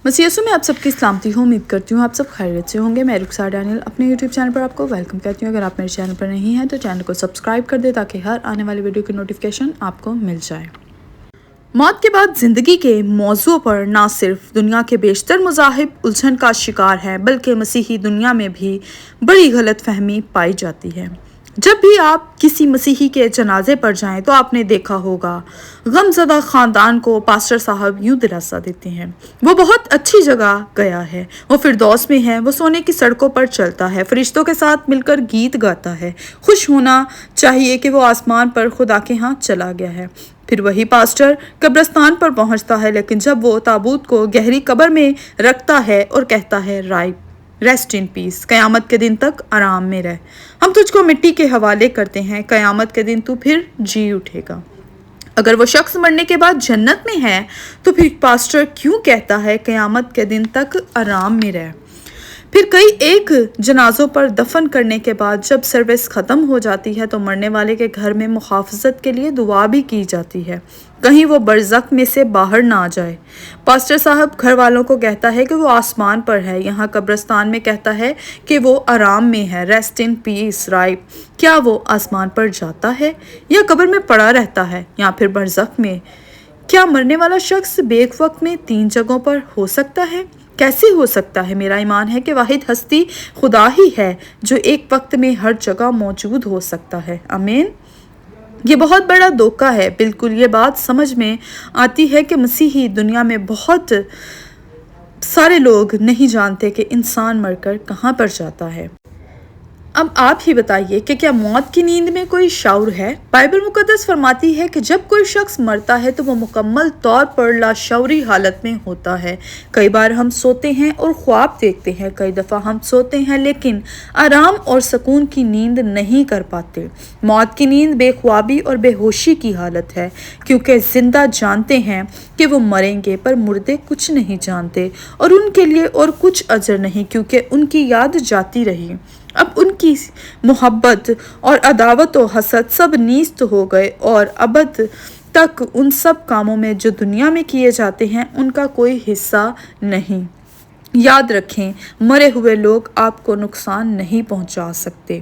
मसीह यीशु में आप सबकी सलामती हूँ। उम्मीद करती हूँ आप सब खैरियत से होंगे। मैं रुखसार डैनियल अपने यूट्यूब चैनल पर आपको वेलकम कहती हूँ। अगर आप मेरे चैनल पर नहीं हैं तो चैनल को सब्सक्राइब कर दे ताकि हर आने वाली वीडियो की नोटिफिकेशन आपको मिल जाए। मौत के बाद ज़िंदगी के मौजू पर ना सिर्फ दुनिया के बेशतर मज़ाहिब उलझन का शिकार हैं, बल्कि मसीही दुनिया में भी बड़ी गलतफहमी पाई जाती है। जब भी आप किसी मसीही के जनाजे पर जाएं तो आपने देखा होगा गमज़दा ख़ानदान को पास्टर साहब यूं दिलासा देते हैं, वो बहुत अच्छी जगह गया है, वो फिरदौस में है, वो सोने की सड़कों पर चलता है, फरिश्तों के साथ मिलकर गीत गाता है, खुश होना चाहिए कि वो आसमान पर खुदा के यहाँ चला गया है। फिर वही पास्टर कब्रिस्तान पर पहुंचता है, लेकिन जब वो ताबूत को गहरी कब्र में रखता है और कहता है रेस्ट इन पीस, कयामत के दिन तक आराम में रह, हम तुझको मिट्टी के हवाले करते हैं, कयामत के दिन तू फिर जी उठेगा। अगर वो शख्स मरने के बाद जन्नत में है तो फिर पास्टर क्यों कहता है कयामत के दिन तक आराम में रह। फिर कई एक जनाजों पर दफन करने के बाद जब सर्विस ख़त्म हो जाती है तो मरने वाले के घर में मुहाफ़ज़त के लिए दुआ भी की जाती है, कहीं वो बरज़ख में से बाहर ना आ जाए। पास्टर साहब घर वालों को कहता है कि वो आसमान पर है, यहाँ कब्रिस्तान में कहता है कि वो आराम में है, रेस्ट इन पीस, राइट। क्या वो आसमान पर जाता है या कब्र में पड़ा रहता है या फिर बरज़ख में? क्या मरने वाला शख्स बेक वक्त में 3 जगहों पर हो सकता है? कैसे हो सकता है? मेरा ईमान है कि वाहिद हस्ती खुदा ही है जो एक वक्त में हर जगह मौजूद हो सकता है। आमीन। ये बहुत बड़ा धोखा है। बिल्कुल ये बात समझ में आती है कि मसीही दुनिया में बहुत सारे लोग नहीं जानते कि इंसान मरकर कहाँ पर जाता है। अब आप ही बताइए कि क्या मौत की नींद में कोई शाऊर है? बाइबल मुकद्दस फरमाती है कि जब कोई शख्स मरता है तो वो मुकम्मल तौर पर लाशऊरी हालत में होता है। कई बार हम सोते हैं और ख्वाब देखते हैं, कई दफ़ा हम सोते हैं लेकिन आराम और सुकून की नींद नहीं कर पाते। मौत की नींद बेख्वाबी और बेहोशी की हालत है, क्योंकि जिंदा जानते हैं कि वो मरेंगे पर मुर्दे कुछ नहीं जानते और उनके लिए और कुछ अजर नहीं, क्योंकि उनकी याद जाती रही। अब उनकी मोहब्बत और अदावत और हसद सब नीस्त हो गए और अबद तक उन सब कामों में जो दुनिया में किए जाते हैं उनका कोई हिस्सा नहीं। याद रखें, मरे हुए लोग आपको नुकसान नहीं पहुंचा सकते।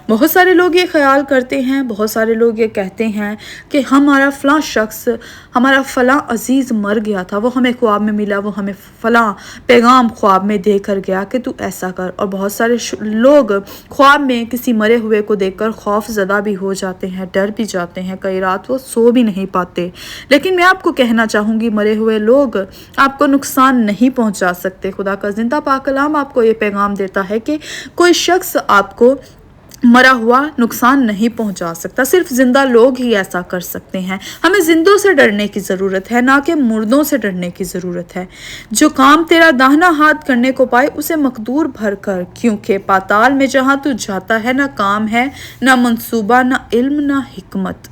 बहुत सारे लोग ये ख्याल करते हैं, बहुत सारे लोग ये कहते हैं कि हमारा फ़लाँ शख्स, हमारा फ़लाँ अज़ीज़ मर गया था, वो हमें ख्वाब में मिला, वो हमें फ़लाँ पैगाम ख्वाब में दे कर गया कि तू ऐसा कर। और बहुत सारे लोग ख्वाब में किसी मरे हुए को देखकर खौफ ज़दा भी हो जाते हैं, डर भी जाते हैं, कई रात वो सो भी नहीं पाते। लेकिन मैं आपको कहना चाहूँगी, मरे हुए लोग आपको नुकसान नहीं पहुँचा सकते। खुदा का जिंदा पाक कलाम आपको ये पैगाम देता है कि कोई शख्स आपको मरा हुआ नुकसान नहीं पहुंचा सकता, सिर्फ जिंदा लोग ही ऐसा कर सकते हैं। हमें जिंदों से डरने की ज़रूरत है, ना कि मुर्दों से डरने की ज़रूरत है। जो काम तेरा दाहिना हाथ करने को पाए उसे मकदूर भर कर, क्योंकि पाताल में जहाँ तू जाता है ना काम है, ना मंसूबा, ना इल्म, ना हिकमत।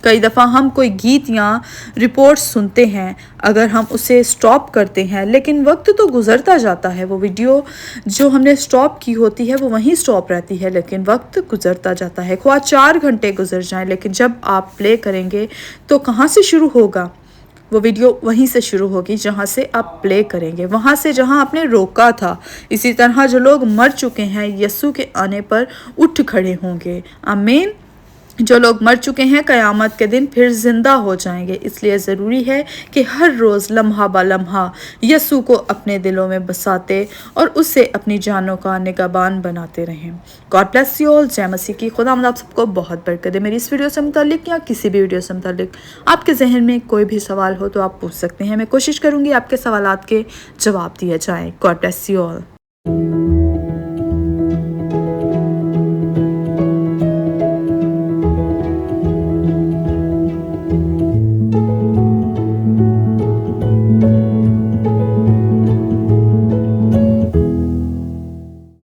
कई दफ़ा हम कोई गीत या रिपोर्ट सुनते हैं, अगर हम उसे स्टॉप करते हैं लेकिन वक्त तो गुज़रता जाता है, वो वीडियो जो हमने स्टॉप की होती है वो वहीं स्टॉप रहती है, लेकिन वक्त गुज़रता जाता है। ख्वाह 4 घंटे गुजर जाएं, लेकिन जब आप प्ले करेंगे तो कहाँ से शुरू होगा? वो वीडियो वहीं से शुरू होगी जहाँ से आप प्ले करेंगे, वहाँ से जहाँ आपने रोका था। इसी तरह जो लोग मर चुके हैं यीशु के आने पर उठ खड़े होंगे। आमीन। जो लोग मर चुके हैं क़यामत के दिन फिर ज़िंदा हो जाएंगे। इसलिए ज़रूरी है कि हर रोज़ लम्हा ब लम्हा यीशु को अपने दिलों में बसाते और उससे अपनी जानों का निगहबान बनाते रहें। God bless you all. जय मसीह की। खुदा आप सबको बहुत बरकत दे। मेरी इस वीडियो से मुतालिक या किसी भी वीडियो से मुतालिक आपके जहन में कोई भी सवाल हो तो आप पूछ सकते हैं। मैं कोशिश करूँगी आपके सवालात के जवाब दिए जाएँ। God bless you all.